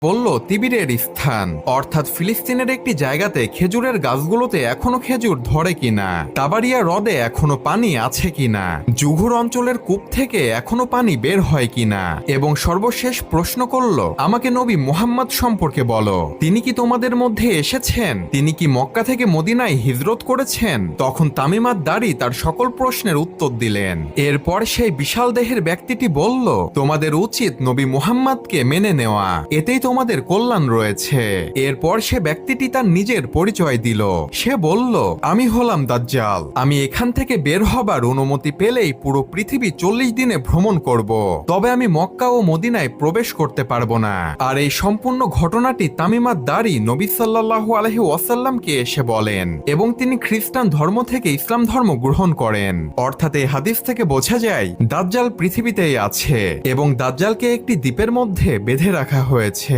বলল তিবিরের স্থান অর্থাৎ ফিলিস্তিনের একটি জায়গাতে খেজুরের গাছগুলোতে এখনো খেজুর ধরে কিনা, তাবারিয়া হ্রদে এখনো পানি আছে কিনা, জুঘুর অঞ্চলের কূপ থেকে এখনো পানি বের হয় কিনা, এবং সর্বশেষ প্রশ্ন করল আমাকে নবী মুহাম্মদ সম্পর্কে বলো, তিনি কি তোমাদের মধ্যে এসেছেন, তিনি কি মক্কা থেকে মদিনায় হিজরত করেছেন। তখন তামিমাত দাড়ি তার সকল প্রশ্নের উত্তর দিলেন। এরপর সেই বিশাল দেহের ব্যক্তিটি বলল, তোমাদের উচিত নবী মুহাম্মদকে মেনে নেওয়া, এতেই তোমাদের কল্যাণ রয়েছে। এরপর সে ব্যক্তিটি তার নিজের পরিচয় দিল। সে বলল, আমি হলাম দাজ্জাল, আমি এখান থেকে বের হবার অনুমতি পেলেই পুরো পৃথিবী 40 দিনে ভ্রমণ করব, তবে আমি মক্কা ও মদিনায় প্রবেশ করতে পারবো না। আর এই সম্পূর্ণ ঘটনাটি তামিমাত দাড়ি নবী সাল্লাল্লাহু আলাইহি ওয়াসাল্লামকে এসে বলেন এবং তিনি খ্রিস্টান ধর্ম থেকে ইসলাম ধর্ম গ্রহণ করেন। অর্থাৎ এই হাদিস থেকে বোঝা যায় দাজ্জাল পৃথিবীতেই আছে এবং দাজ্জালকে একটি দ্বীপের মধ্যে বেঁধে রাখা হয়েছে।